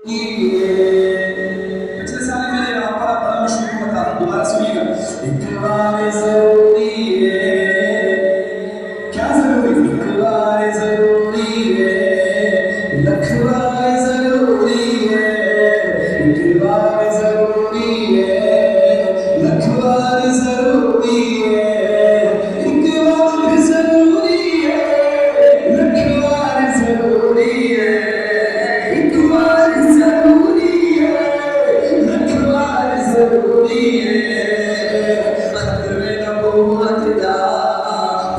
पिछले साल मैंने यहाँ पर बड़ा मशहूर बता दूं, दोबारा सुनिएगा। इकबाल ज़रूरी है, क्या ज़रूरी? इकबाल ज़रूरी है, लखवार ज़रूरी है, इकबाल ज़रूरी है, लखवार ज़रूरी है, इकबाल ज़रूरी है, लखवार ज़रूरी है, इकबाल ज़रूरी है, लखवार ज़रूरी है, खत्म नबूवत दा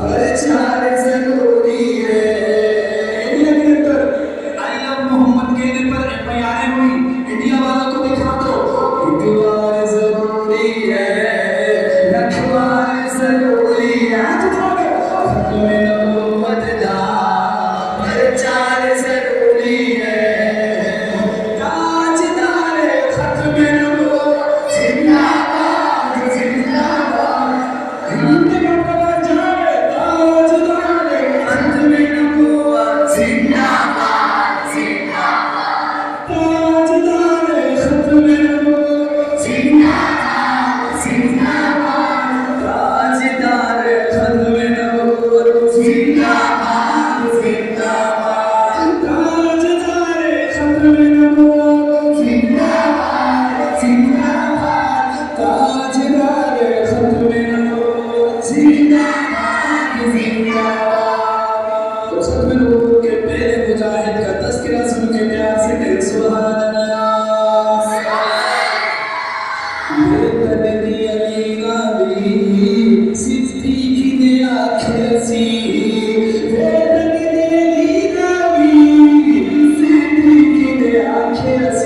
प्रचार ज़रूरी है। इंडिया के अंदर आई लव मोहम्मद कहने पर एफआईआर हुई, इंडिया वालों को दिखा दो। इकबाल ज़रूरी है, लखवार ज़रूरी है, खत्म नबूवत दा प्रचार ज़रूरी है, ताजदार खत्म नबूवत जिंदाबाद जिंदाबाद, हिंद का प्रचार ताजदार खत्म नबूवत जिंदाबाद जिंदाबाद, ताजदार खत्म नबूवत जिंदाबाद जिंदाबाद, ताजदार खत्म नबूवत जिंदाबाद जिंदाबाद, ताजदार खत्म नबूवत जिंदाबाद जिंदाबाद, ताजदार खत्म नबूवत जिंदाबाद जिंदाबाद। तो खत्म नबूवत के पहले मुजाहिद का तज़किरा सुन के प्यार से कहें सुभान अल्लाह। बेदर्दी अली नबी सिद्दीक़ ने आँखें सी, बेदर्दी अली नबी सिद्दीक़ ने आँखें सी।